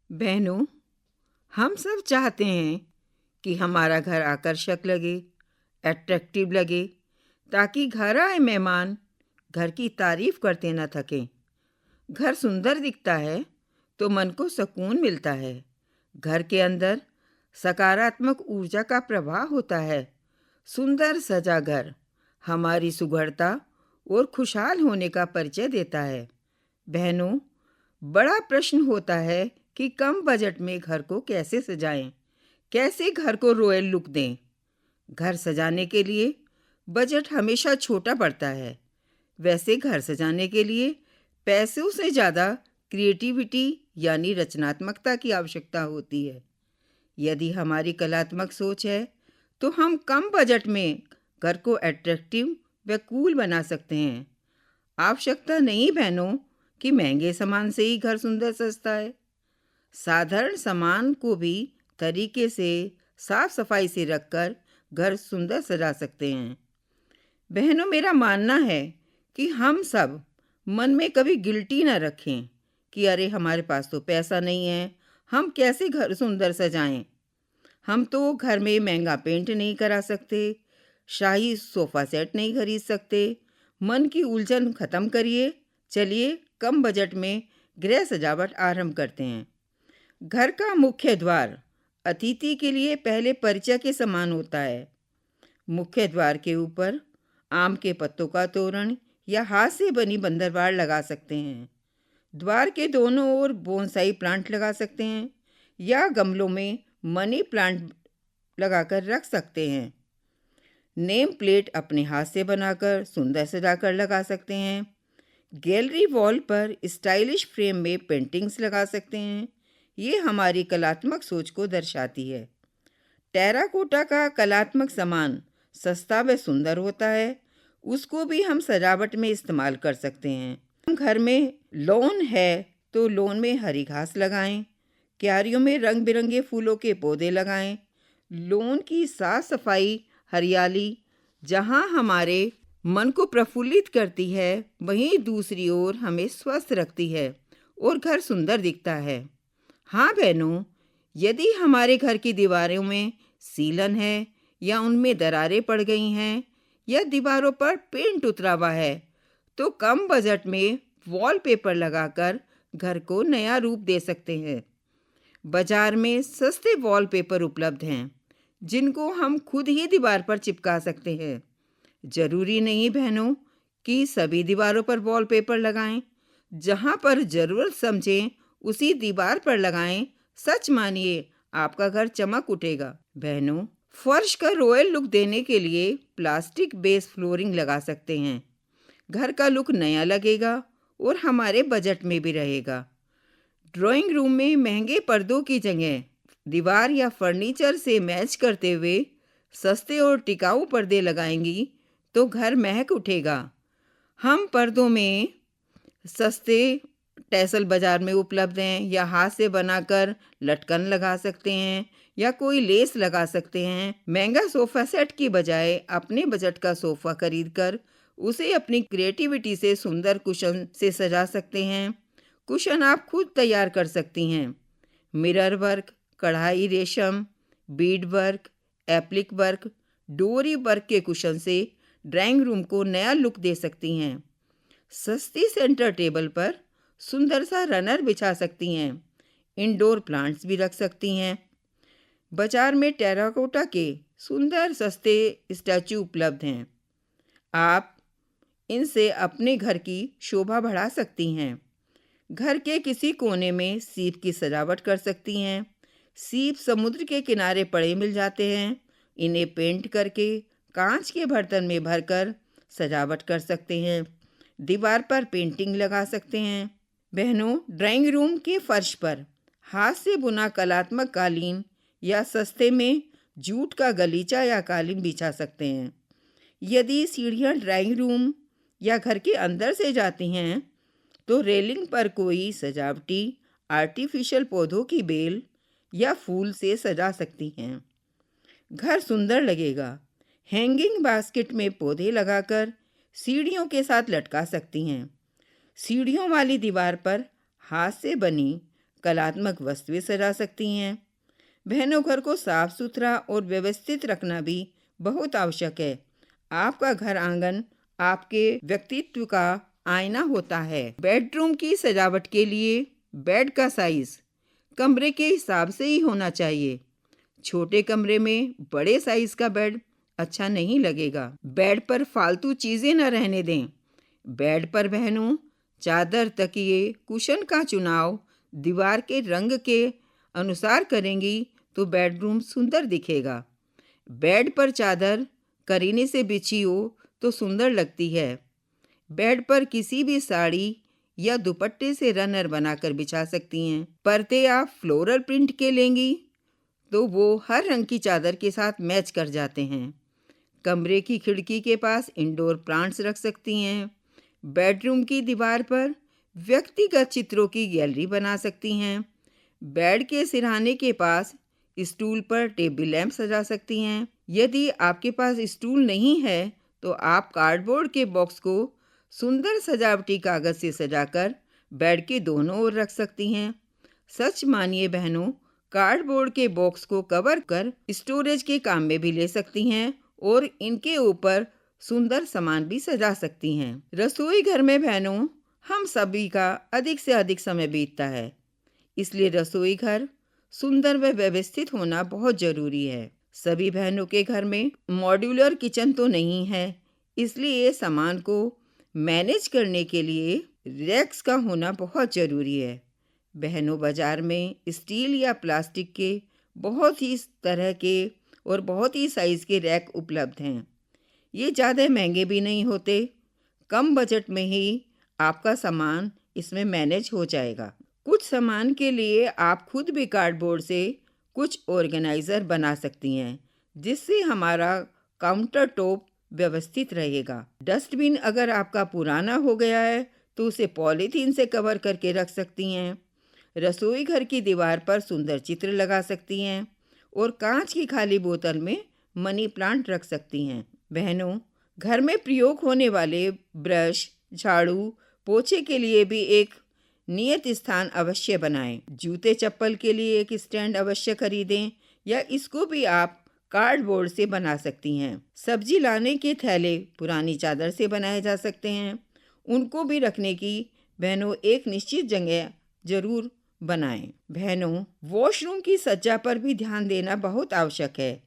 बहनों, हम सब चाहते हैं कि हमारा घर आकर्षक लगे, अट्रैक्टिव लगे, ताकि घर आए मेहमान घर की तारीफ करते न थकें। घर सुंदर दिखता है तो मन को सुकून मिलता है। घर के अंदर सकारात्मक ऊर्जा का प्रवाह होता है। सुंदर सजा घर हमारी सुघड़ता और खुशहाल होने का परिचय देता है। बहनों, बड़ा प्रश्न होता है कि कम बजट में घर को कैसे सजाएं, कैसे घर को रॉयल लुक दें। घर सजाने के लिए बजट हमेशा छोटा पड़ता है। वैसे घर सजाने के लिए पैसों से ज़्यादा क्रिएटिविटी यानी रचनात्मकता की आवश्यकता होती है। यदि हमारी कलात्मक सोच है तो हम कम बजट में घर को अट्रैक्टिव व कूल बना सकते हैं। आवश्यकता नहीं बहनों कि महंगे सामान से ही घर सुंदर सजता है। साधारण सामान को भी तरीके से साफ सफाई से रखकर घर सुंदर सजा सकते हैं। बहनों, मेरा मानना है कि हम सब मन में कभी गिल्टी ना रखें कि अरे हमारे पास तो पैसा नहीं है, हम कैसे घर सुंदर सजाएं। हम तो घर में महंगा पेंट नहीं करा सकते, शाही सोफ़ा सेट नहीं खरीद सकते। मन की उलझन ख़त्म करिए, चलिए कम बजट में गृह सजावट आरंभ करते हैं। घर का मुख्य द्वार अतिथि के लिए पहले परिचय के समान होता है। मुख्य द्वार के ऊपर आम के पत्तों का तोरण या हाथ से बनी बंदरबाड़ लगा सकते हैं। द्वार के दोनों ओर बोनसाई प्लांट लगा सकते हैं या गमलों में मनी प्लांट लगाकर रख सकते हैं। नेम प्लेट अपने हाथ से बनाकर सुंदर सजाकर लगा सकते हैं। गैलरी वॉल पर स्टाइलिश फ्रेम में पेंटिंग्स लगा सकते हैं। ये हमारी कलात्मक सोच को दर्शाती है। टेराकोटा का कलात्मक सामान सस्ता व सुंदर होता है, उसको भी हम सजावट में इस्तेमाल कर सकते हैं। घर में लॉन है तो लॉन में हरी घास लगाएं, क्यारियों में रंग बिरंगे फूलों के पौधे लगाएं। लॉन की साफ सफाई, हरियाली जहां हमारे मन को प्रफुल्लित करती है, वहीं दूसरी ओर हमें स्वस्थ रखती है और घर सुंदर दिखता है। हाँ बहनों, यदि हमारे घर की दीवारों में सीलन है या उनमें दरारें पड़ गई हैं या दीवारों पर पेंट उतरा हुआ है, तो कम बजट में वॉलपेपर लगाकर घर को नया रूप दे सकते हैं। बाजार में सस्ते वॉलपेपर उपलब्ध हैं, जिनको हम खुद ही दीवार पर चिपका सकते हैं। ज़रूरी नहीं बहनों कि सभी दीवारों पर वॉलपेपर लगाएं। जहां पर ज़रूरत समझें उसी दीवार पर लगाएं। सच मानिए, आपका घर चमक उठेगा। बहनों, फर्श का रॉयल लुक देने के लिए प्लास्टिक बेस फ्लोरिंग लगा सकते हैं। घर का लुक नया लगेगा और हमारे बजट में भी रहेगा। ड्राइंग रूम में महंगे पर्दों की जगह दीवार या फर्नीचर से मैच करते हुए सस्ते और टिकाऊ पर्दे लगाएंगी तो घर महक उठेगा। हम पर्दों में सस्ते टैसल बाज़ार में उपलब्ध हैं या हाथ से बनाकर लटकन लगा सकते हैं या कोई लेस लगा सकते हैं। महंगा सोफ़ा सेट की बजाय अपने बजट का सोफ़ा खरीदकर उसे अपनी क्रिएटिविटी से सुंदर कुशन से सजा सकते हैं। कुशन आप खुद तैयार कर सकती हैं। मिरर वर्क, कढ़ाई रेशम, बीड वर्क, एप्लिक वर्क, डोरी वर्क के कुशन से ड्राइंग रूम को नया लुक दे सकती हैं। सस्ती सेंटर टेबल पर सुंदर सा रनर बिछा सकती हैं। इंडोर प्लांट्स भी रख सकती हैं। बाजार में टेराकोटा के सुंदर सस्ते स्टैचू उपलब्ध हैं। आप इनसे अपने घर की शोभा बढ़ा सकती हैं। घर के किसी कोने में सीप की सजावट कर सकती हैं। सीप समुद्र के किनारे पड़े मिल जाते हैं। इन्हें पेंट करके कांच के बर्तन में भरकर सजावट कर सकते हैं। दीवार पर पेंटिंग लगा सकते हैं। बहनों, ड्राइंग रूम के फर्श पर हाथ से बुना कलात्मक कालीन या सस्ते में जूट का गलीचा या कालीन बिछा सकते हैं। यदि सीढ़ियाँ ड्राइंग रूम या घर के अंदर से जाती हैं तो रेलिंग पर कोई सजावटी आर्टिफिशियल पौधों की बेल या फूल से सजा सकती हैं। घर सुंदर लगेगा। हैंगिंग बास्केट में पौधे लगाकर सीढ़ियों के साथ लटका सकती हैं। सीढ़ियों वाली दीवार पर हाथ से बनी कलात्मक वस्तुएं सजा सकती हैं। बहनों, घर को साफ सुथरा और व्यवस्थित रखना भी बहुत आवश्यक है। आपका घर आंगन आपके व्यक्तित्व का आईना होता है। बेडरूम की सजावट के लिए बेड का साइज कमरे के हिसाब से ही होना चाहिए। छोटे कमरे में बड़े साइज का बेड अच्छा नहीं लगेगा। बेड पर फालतू चीजें न रहने दें। बेड पर बहनों, चादर, तकिए, कुशन का चुनाव दीवार के रंग के अनुसार करेंगी तो बेडरूम सुंदर दिखेगा। बेड पर चादर करीने से बिछी हो तो सुंदर लगती है। बेड पर किसी भी साड़ी या दुपट्टे से रनर बनाकर बिछा सकती हैं। पर्दे आप फ्लोरल प्रिंट के लेंगी तो वो हर रंग की चादर के साथ मैच कर जाते हैं। कमरे की खिड़की के पास इंडोर प्लांट्स रख सकती हैं। बेडरूम की दीवार पर व्यक्तिगत चित्रों की गैलरी बना सकती हैं। बेड के सिरहाने के पास स्टूल पर टेबल लैंप सजा सकती हैं। यदि आपके पास स्टूल नहीं है तो आप कार्डबोर्ड के बॉक्स को सुंदर सजावटी कागज से सजाकर बेड के दोनों ओर रख सकती हैं। सच मानिए बहनों, कार्डबोर्ड के बॉक्स को कवर कर स्टोरेज के काम में भी ले सकती हैं और इनके ऊपर सुंदर सामान भी सजा सकती हैं। रसोई घर में बहनों, हम सभी का अधिक से अधिक समय बीतता है, इसलिए रसोई घर सुंदर व व्यवस्थित होना बहुत जरूरी है। सभी बहनों के घर में मॉड्यूलर किचन तो नहीं है, इसलिए सामान को मैनेज करने के लिए रैक्स का होना बहुत जरूरी है। बहनों, बाजार में स्टील या प्लास्टिक के बहुत ही तरह के और बहुत ही साइज के रैक उपलब्ध हैं। ये ज़्यादा महंगे भी नहीं होते। कम बजट में ही आपका सामान इसमें मैनेज हो जाएगा। कुछ सामान के लिए आप खुद भी कार्डबोर्ड से कुछ ऑर्गेनाइज़र बना सकती हैं, जिससे हमारा काउंटर टॉप व्यवस्थित रहेगा। डस्टबिन अगर आपका पुराना हो गया है तो उसे पॉलीथीन से कवर करके रख सकती हैं। रसोई घर की दीवार पर सुंदर चित्र लगा सकती हैं और कांच की खाली बोतल में मनी प्लांट रख सकती हैं। बहनों, घर में प्रयोग होने वाले ब्रश, झाड़ू, पोछे के लिए भी एक नियत स्थान अवश्य बनाएं। जूते चप्पल के लिए एक स्टैंड अवश्य खरीदें या इसको भी आप कार्डबोर्ड से बना सकती हैं। सब्जी लाने के थैले पुरानी चादर से बनाए जा सकते हैं। उनको भी रखने की बहनों एक निश्चित जगह जरूर बनाएं। बहनों, वॉशरूम की सज्जा पर भी ध्यान देना बहुत आवश्यक है।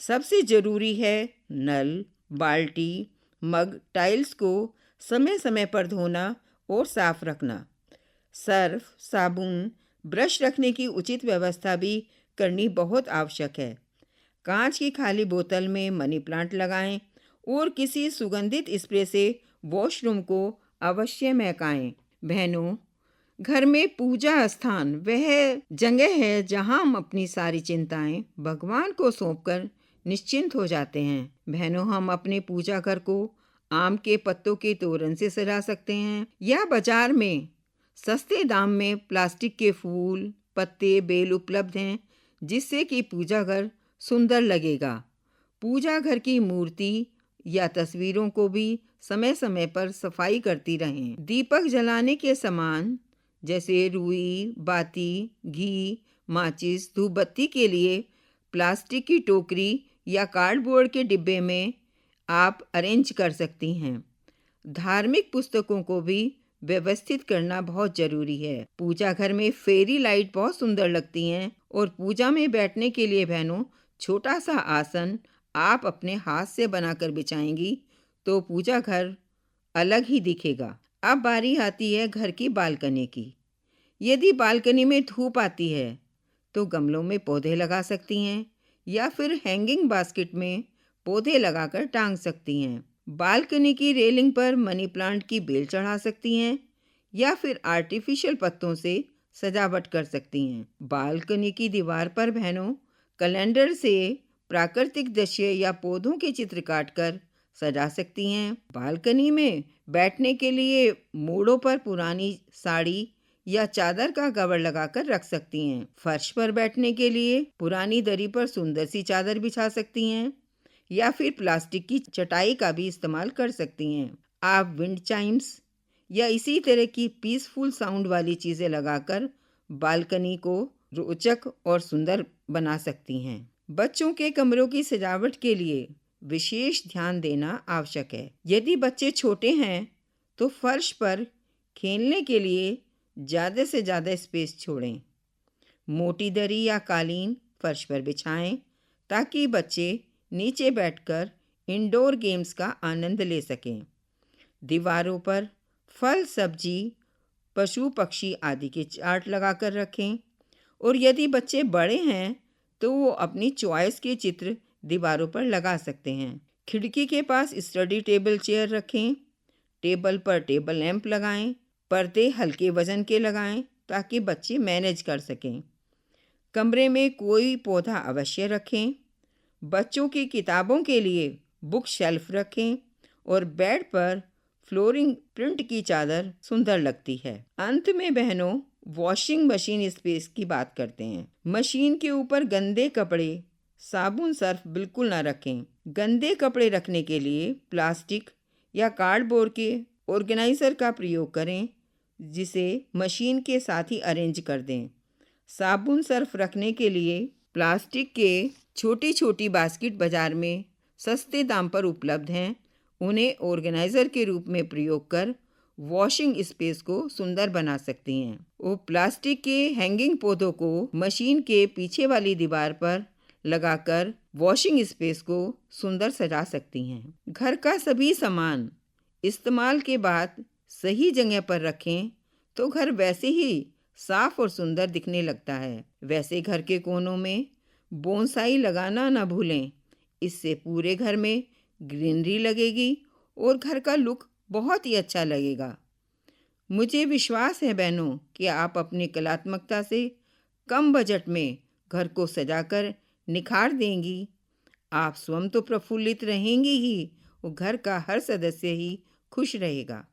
सबसे जरूरी है नल, बाल्टी, मग, टाइल्स को समय समय पर धोना और साफ रखना। सर्फ, साबुन, ब्रश रखने की उचित व्यवस्था भी करनी बहुत आवश्यक है। कांच की खाली बोतल में मनी प्लांट लगाएं और किसी सुगंधित स्प्रे से वॉशरूम को अवश्य महकाएं। बहनों, घर में पूजा स्थान वह जगह है जहां हम अपनी सारी चिंताएं भगवान को सौंपकर निश्चिंत हो जाते हैं। बहनों, हम अपने पूजा घर को आम के पत्तों के तोरण से सजा सकते हैं या बाजार में सस्ते दाम में प्लास्टिक के फूल, पत्ते, बेल उपलब्ध हैं, जिससे कि पूजा घर सुंदर लगेगा। पूजा घर की मूर्ति या तस्वीरों को भी समय समय पर सफाई करती रहें। दीपक जलाने के सामान जैसे रुई, बाती, घी, माचिस, धूपबत्ती के लिए प्लास्टिक की टोकरी या कार्डबोर्ड के डिब्बे में आप अरेंज कर सकती हैं। धार्मिक पुस्तकों को भी व्यवस्थित करना बहुत जरूरी है। पूजा घर में फेरी लाइट बहुत सुंदर लगती हैं और पूजा में बैठने के लिए बहनों छोटा सा आसन आप अपने हाथ से बनाकर बिछाएंगी तो पूजा घर अलग ही दिखेगा। अब बारी आती है घर की बालकनी की। यदि बालकनी में धूप आती है तो गमलों में पौधे लगा सकती हैं या फिर हैंगिंग बास्केट में पौधे लगाकर टांग सकती हैं। बालकनी की रेलिंग पर मनी प्लांट की बेल चढ़ा सकती हैं या फिर आर्टिफिशियल पत्तों से सजावट कर सकती हैं। बालकनी की दीवार पर बहनों कैलेंडर से प्राकृतिक दृश्य या पौधों के चित्र काटकर सजा सकती हैं। बालकनी में बैठने के लिए मोड़ों पर पुरानी साड़ी या चादर का कवर लगाकर रख सकती हैं। फर्श पर बैठने के लिए पुरानी दरी पर सुंदर सी चादर बिछा सकती हैं या फिर प्लास्टिक की चटाई का भी इस्तेमाल कर सकती हैं। आप विंड चाइम्स या इसी तरह की पीसफुल साउंड वाली चीज़ें लगाकर बालकनी को रोचक और सुंदर बना सकती हैं। बच्चों के कमरों की सजावट के लिए विशेष ध्यान देना आवश्यक है। यदि बच्चे छोटे हैं तो फर्श पर खेलने के लिए ज़्यादा से ज़्यादा स्पेस छोड़ें। मोटी दरी या कालीन फर्श पर बिछाएं ताकि बच्चे नीचे बैठकर इंडोर गेम्स का आनंद ले सकें। दीवारों पर फल, सब्जी, पशु पक्षी आदि के चार्ट लगाकर रखें और यदि बच्चे बड़े हैं तो वो अपनी चॉइस के चित्र दीवारों पर लगा सकते हैं। खिड़की के पास स्टडी टेबल चेयर रखें। टेबल पर टेबल लैंप लगाएं। पर्दे हल्के वजन के लगाएं ताकि बच्चे मैनेज कर सकें। कमरे में कोई पौधा अवश्य रखें। बच्चों की किताबों के लिए बुक शेल्फ रखें और बेड पर फ्लोरिंग प्रिंट की चादर सुंदर लगती है। अंत में बहनों, वॉशिंग मशीन स्पेस की बात करते हैं। मशीन के ऊपर गंदे कपड़े, साबुन, सर्फ बिल्कुल ना रखें। गंदे कपड़े रखने के लिए प्लास्टिक या कार्डबोर्ड के ऑर्गेनाइजर का प्रयोग करें, जिसे मशीन के साथ ही अरेंज कर दें। साबुन, सर्फ रखने के लिए प्लास्टिक के छोटी छोटी बास्केट बाजार में सस्ते दाम पर उपलब्ध हैं। उन्हें ऑर्गेनाइजर के रूप में प्रयोग कर वॉशिंग स्पेस को सुंदर बना सकती हैं। वो प्लास्टिक के हैंगिंग पौधों को मशीन के पीछे वाली दीवार पर लगाकर वॉशिंग स्पेस को सुंदर सजा सकती हैं। घर का सभी सामान इस्तेमाल के बाद सही जगह पर रखें तो घर वैसे ही साफ और सुंदर दिखने लगता है। वैसे घर के कोनों में बोनसाई लगाना ना भूलें। इससे पूरे घर में ग्रीनरी लगेगी और घर का लुक बहुत ही अच्छा लगेगा। मुझे विश्वास है बहनों कि आप अपनी कलात्मकता से कम बजट में घर को सजाकर निखार देंगी। आप स्वयं तो प्रफुल्लित रहेंगी ही और घर का हर सदस्य ही खुश रहेगा।